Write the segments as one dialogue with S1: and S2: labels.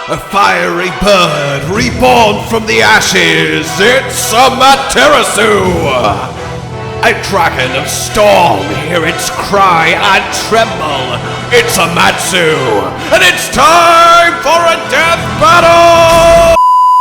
S1: A fiery bird reborn from the ashes, it's Amaterasu! A dragon of storm, hear its cry and tremble, it's Amatsu! And it's time for a death battle!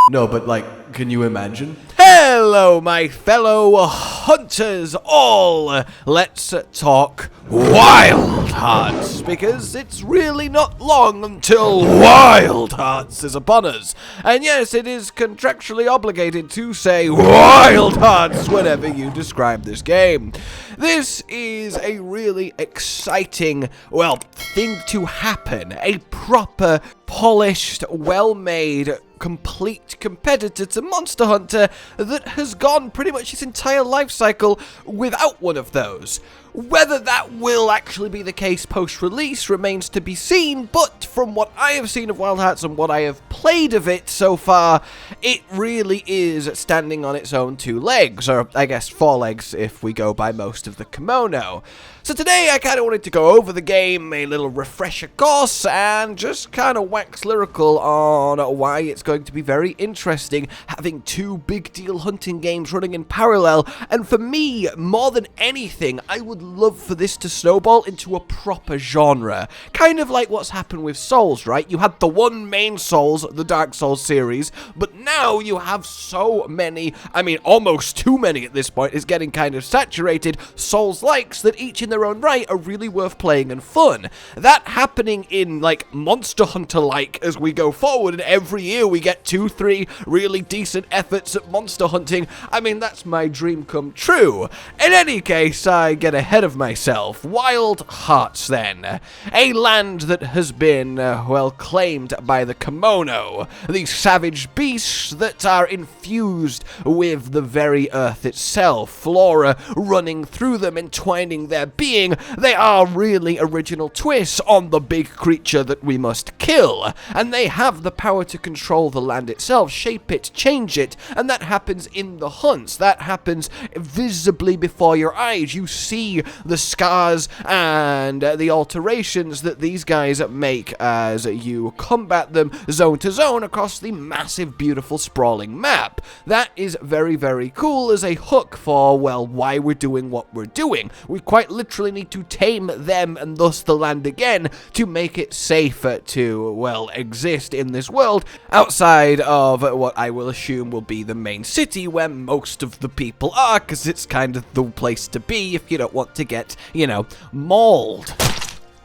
S1: No, but like, can you imagine? Hello, my fellow hunters all! Let's talk Wild Hearts, because it's really not long until Wild Hearts is upon us. And yes, it is contractually obligated to say Wild Hearts whenever you describe this game. This is a really exciting, well, thing to happen. A proper, polished, well-made, complete competitor to Monster Hunter that has gone pretty much its entire life cycle without one of those. Whether that will actually be the case post-release remains to be seen, but from what I have seen of Wild Hearts and what I have played of it so far, it really is standing on its own two legs, or I guess 4 legs if we go by most of the Kemono. So today I kind of wanted to go over the game, a little refresher course, and just kind of wax lyrical on why it's going to be very interesting having 2 big deal hunting games running in parallel. And for me, more than anything, I would love for this to snowball into a proper genre. Kind of like what's happened with Souls, right? You had the one main Souls, the Dark Souls series, but now you have so many, I mean almost too many at this point, it's getting kind of saturated, Souls-likes that each in their own right are really worth playing and fun. That happening in like Monster Hunter-like as we go forward, and every year we get 2-3 really decent efforts at monster hunting. I mean, that's my dream come true. In any case, I get ahead of myself. Wild Hearts then. A land that has been, well, claimed by the Kemono. These savage beasts that are infused with the very earth itself. Flora running through them, entwining their being. They are really original twists on the big creature that we must kill. And they have the power to control the land itself, shape it, change it. And that happens in the hunts. That happens visibly before your eyes. You see the scars and the alterations that these guys make as you combat them zone to zone across the massive, beautiful, sprawling map. That is very, very cool as a hook for, well, why we're doing what we're doing. We quite literally need to tame them and thus the land again to make it safer to, well, exist in this world outside of what I will assume will be the main city where most of the people are, because it's kind of the place to be if you don't want to get, you know, mauled.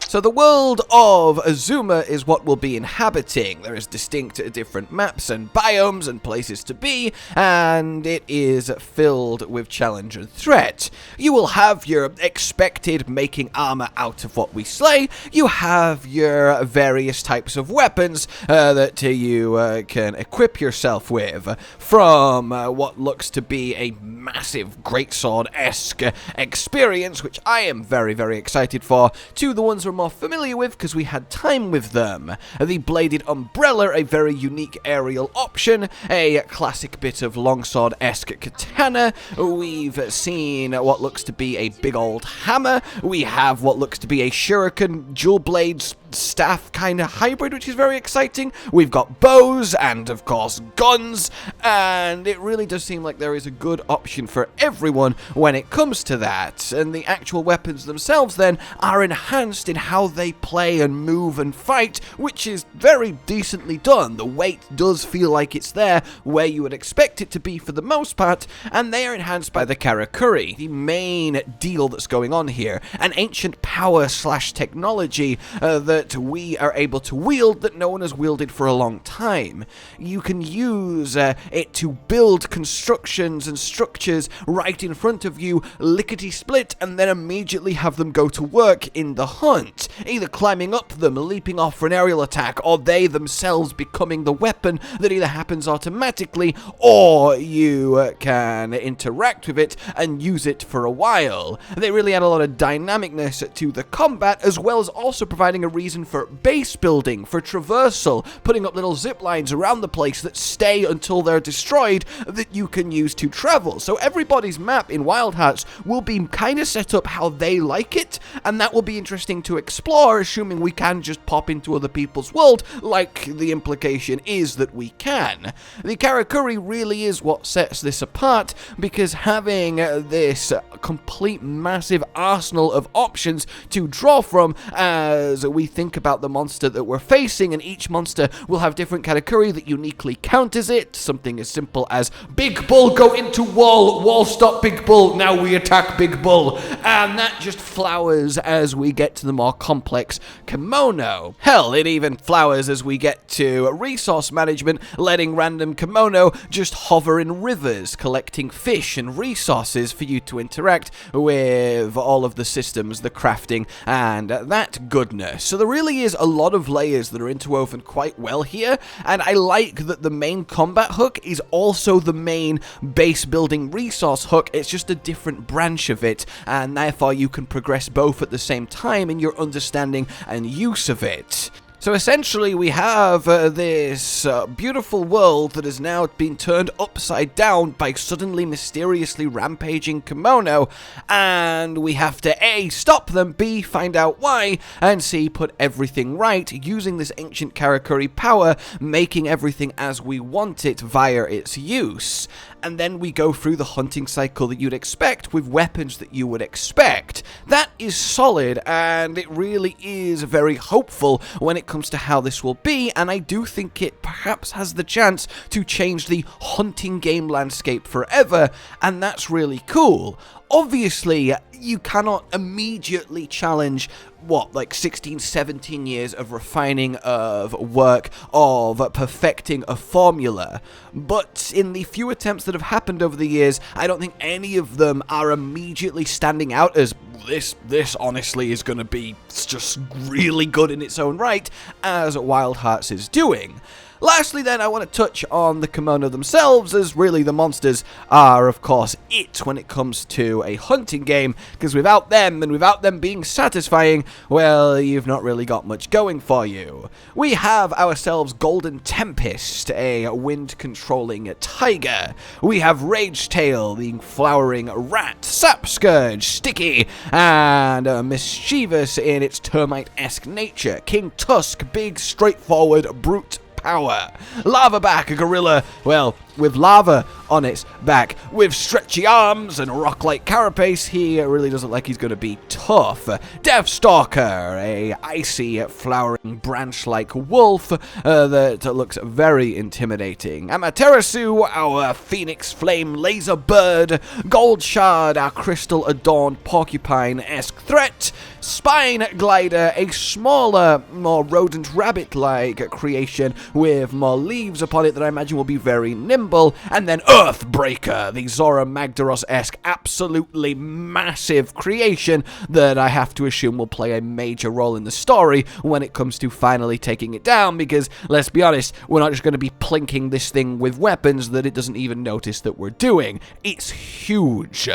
S1: So the world of Azuma is what we'll be inhabiting. There is distinct different maps and biomes and places to be, and it is filled with challenge and threat. You will have your expected making armor out of what we slay. You have your various types of weapons that you can equip yourself with, from what looks to be a massive greatsword-esque experience, which I am very, very excited for, to the ones we're more familiar with because we had time with them. The bladed umbrella, a very unique aerial option, a classic bit of longsword-esque katana. We've seen what looks to be a big old hammer. We have what looks to be a shuriken dual blades staff kind of hybrid, which is very exciting. We've got bows and of course guns, and it really does seem like there is a good option for everyone when it comes to that. And the actual weapons themselves then are enhanced in how they play and move and fight, which is very decently done. The weight does feel like it's there where you would expect it to be for the most part, and they are enhanced by the Karakuri, the main deal that's going on here, an ancient power slash technology that we are able to wield that no one has wielded for a long time. You can use it to build constructions and structures right in front of you, lickety-split, and then immediately have them go to work in the hunt, either climbing up them, leaping off for an aerial attack, or they themselves becoming the weapon that either happens automatically, or you can interact with it and use it for a while. They really add a lot of dynamicness to the combat, as well as also providing a reason
S2: reason for base building, for traversal, putting up little zip lines around the place that stay until they're destroyed that you can use to travel. So everybody's map in Wild Hearts will be kind of set up how they like it, and that will be interesting to explore, assuming we can just pop into other people's world, like the implication is that we can. The Karakuri really is what sets this apart, because having this complete massive arsenal of options to draw from as we think about the monster that we're facing, and each monster will have different Karakuri that uniquely counters it. Something as simple as Big Bull, go into wall, wall stop Big Bull, now we attack Big Bull, and that just flowers as we get to the more complex Kemono. Hell, it even flowers as we get to resource management, letting random Kemono just hover in rivers, collecting fish and resources for you to interact with all of the systems, the crafting, and that goodness. So there really is a lot of layers that are interwoven quite well here, and I like that the main combat hook is also the main base building resource hook. It's just a different branch of it, and therefore you can progress both at the same time in your understanding and use of it. So essentially we have this beautiful world that has now been turned upside down by suddenly mysteriously rampaging Kemono, and we have to A, stop them, B, find out why, and C, put everything right using this ancient Karakuri power, making everything as we want it via its use. And then we go through the hunting cycle that you'd expect with weapons that you would expect. That is solid, and it really is very hopeful when it comes to how this will be, and I do think it perhaps has the chance to change the hunting game landscape forever, and that's really cool. Obviously, you cannot immediately challenge, what, like 16, 17 years of refining, of work, of perfecting a formula. But in the few attempts that have happened over the years, I don't think any of them are immediately standing out as this honestly is going to be just really good in its own right, as Wild Hearts is doing. Lastly then, I want to touch on the Kemono themselves, as really the monsters are, of course, it when it comes to a hunting game, because without them, and without them being satisfying, well, you've not really got much going for you. We have ourselves Golden Tempest, a wind-controlling tiger. We have Ragetail, the flowering rat. Sapscourge, sticky, and mischievous in its termite-esque nature. King Tusk, big, straightforward, brute power. Lava back, a gorilla, well, with lava on its back, with stretchy arms and rock-like carapace. He really doesn't look like he's going to be tough. Deathstalker, a icy, flowering, branch-like wolf that looks very intimidating. Amaterasu, our phoenix flame laser bird. Gold Shard, our crystal-adorned porcupine-esque threat. Spine Glider, a smaller, more rodent rabbit-like creation with more leaves upon it that I imagine will be very nimble. And then Earthbreaker, the Zora Magdaros-esque, absolutely massive creation that I have to assume will play a major role in the story when it comes to finally taking it down, because, let's be honest, we're not just going to be plinking this thing with weapons that it doesn't even notice that we're doing. It's huge.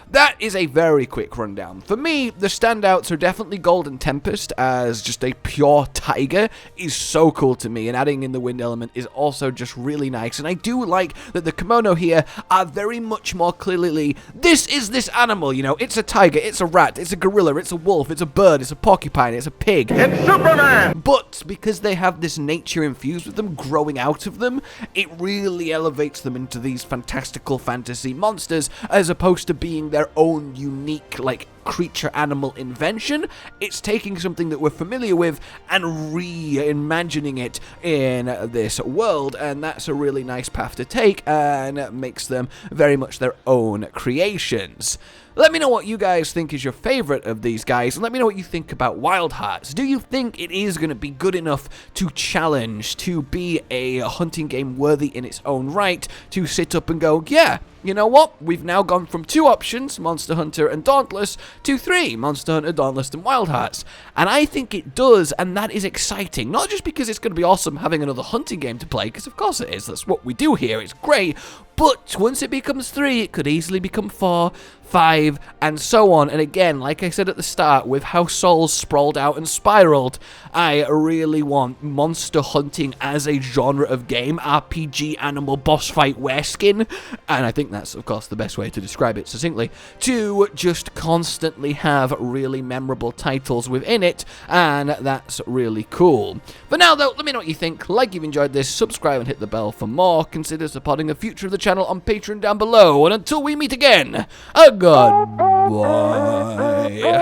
S2: That is a very quick rundown. For me, the standouts are definitely Golden Tempest, as just a pure tiger is so cool to me, and adding in the wind element is also just really nice. And I do like that the Kemono here are very much more clearly, this is this animal, you know, it's a tiger, it's a rat, it's a gorilla, it's a wolf, it's a bird, it's a porcupine, it's a pig. It's Superman! But because they have this nature infused with them, growing out of them, it really elevates them into these fantastical fantasy monsters, as opposed to being their own unique, like, creature animal invention. It's taking something that we're familiar with and reimagining it in this world, and that's a really nice path to take and makes them very much their own creations. Let me know what you guys think is your favorite of these guys, and let me know what you think about Wild Hearts. Do you think it is going to be good enough to challenge, to be a hunting game worthy in its own right, to sit up and go, yeah, you know what, we've now gone from 2 options, Monster Hunter and Dauntless, to 3, Monster Hunter, Dauntless, and Wild Hearts. And I think it does, and that is exciting. Not just because it's going to be awesome having another hunting game to play, because of course it is, that's what we do here, it's great, But once it becomes 3, it could easily become 4, 5, and so on. And again, like I said at the start, with how Souls sprawled out and spiraled, I really want monster hunting as a genre of game, RPG, animal, boss fight, wereskin, and I think that's, of course, the best way to describe it succinctly, to just constantly have really memorable titles within it, and that's really cool. For now, though, let me know what you think. Like you've enjoyed this, subscribe and hit the bell for more. Consider supporting the future of the channel on Patreon down below, and until we meet again, goodbye.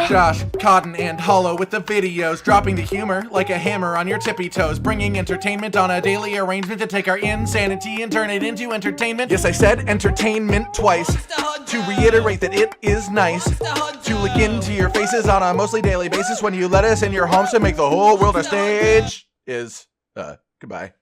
S3: Josh, Cotton, and Hollow with the videos, dropping the humor like a hammer on your tippy toes, bringing entertainment on a daily arrangement to take our insanity and turn it into entertainment. Yes, I said entertainment twice, to reiterate that it is nice to look into your faces on a mostly daily basis when you let us in your homes to make the whole world a stage. Goodbye.